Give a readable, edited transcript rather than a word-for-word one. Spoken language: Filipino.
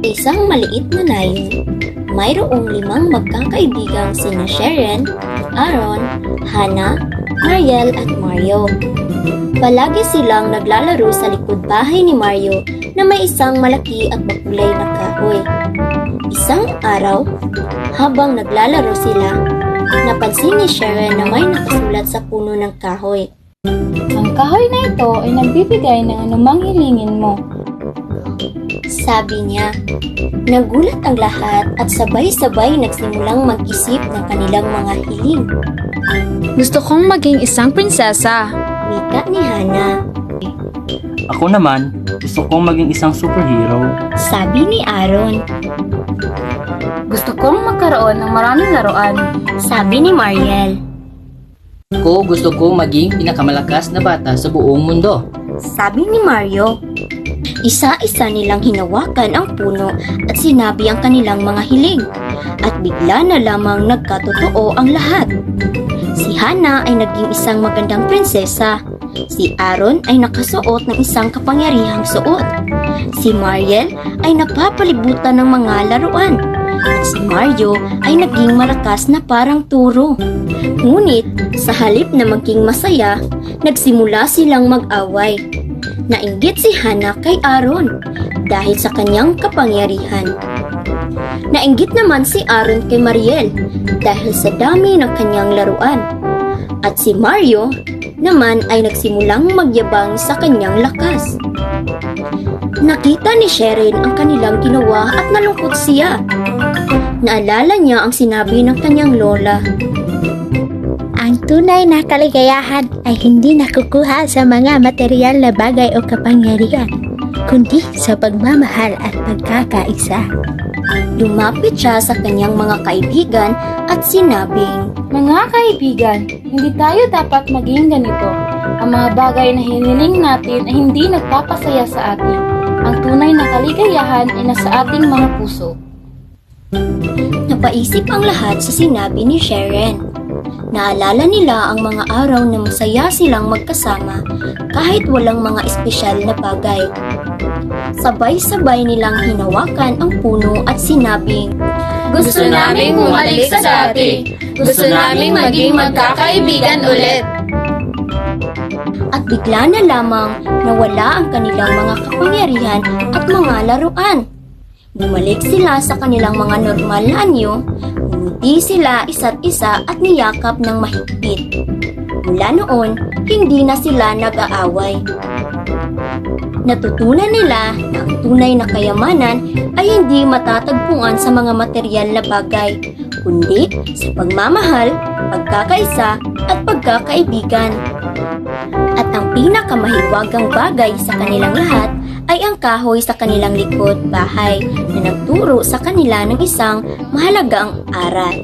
Isang maliit na nayon, mayroong 5 magkakaibigang sina Sharon, Aaron, Hannah, Mariel at Mario. Palagi silang naglalaro sa likod bahay ni Mario na may isang malaki at makulay na kahoy. Isang araw, habang naglalaro sila, napansin ni Sharon na may nakasulat sa puno ng kahoy. Ang kahoy na ito ay nagbibigay ng anumang hilingin mo. Sabi niya. Nagulat ang lahat at sabay-sabay nagsimulang mag-isip ng kanilang mga hiling. Gusto kong maging isang prinsesa. Wika ni Hannah. Ako naman, gusto kong maging isang superhero. Sabi ni Aaron. Gusto kong magkaroon ng maraming laruan. Sabi ni Mariel. Gusto ko maging pinakamalakas na bata sa buong mundo. Sabi ni Mario. Isa-isa nilang hinawakan ang puno at sinabi ang kanilang mga hiling. At bigla na lamang nagkatotoo ang lahat. Si Hannah ay naging isang magandang prinsesa. Si Aaron ay nakasuot ng isang kapangyarihang suot. Si Mariel ay napapalibutan ng mga laruan. At si Mario ay naging malakas na parang turo. Ngunit sa halip na maging masaya, nagsimula silang mag-away. Nainggit si Hannah kay Aaron dahil sa kanyang kapangyarihan. Nainggit naman si Aaron kay Mariel dahil sa dami ng kanyang laruan. At si Mario naman ay nagsimulang magyabang sa kanyang lakas. Nakita ni Sharon ang kanilang ginawa at nalungkot siya. Naalala niya ang sinabi ng kanyang lola. Ang tunay na kaligayahan ay hindi nakukuha sa mga material na bagay o kapangyarihan, kundi sa pagmamahal at pagkakaisa. Lumapit siya sa kanyang mga kaibigan at sinabing, Mga kaibigan, hindi tayo dapat maging ganito. Ang mga bagay na hiniling natin ay hindi nagpapasaya sa atin. Ang tunay na kaligayahan ay nasa ating mga puso. Napaisip ang lahat sa sinabi ni Sharon. Naalala nila ang mga araw na masaya silang magkasama kahit walang mga espesyal na bagay. Sabay-sabay nilang hinawakan ang puno at sinabing, Gusto naming bumalik sa dati. Gusto naming maging magkakaibigan ulit. At bigla na lamang nawala ang kanilang mga kapangyarihan at mga laruan. Bumalik sila sa kanilang mga normal na anyo, ngumiti sila isa't isa at niyakap ng mahigpit. Mula noon, hindi na sila nag-aaway. Natutunan nila na ang tunay na kayamanan ay hindi matatagpuan sa mga material na bagay, kundi sa pagmamahal, pagkakaisa at pagkakaibigan. At ang pinakamahiwagang bagay sa kanilang lahat ay ang kahoy sa kanilang likod bahay na nagturo sa kanila ng isang mahalagang aral.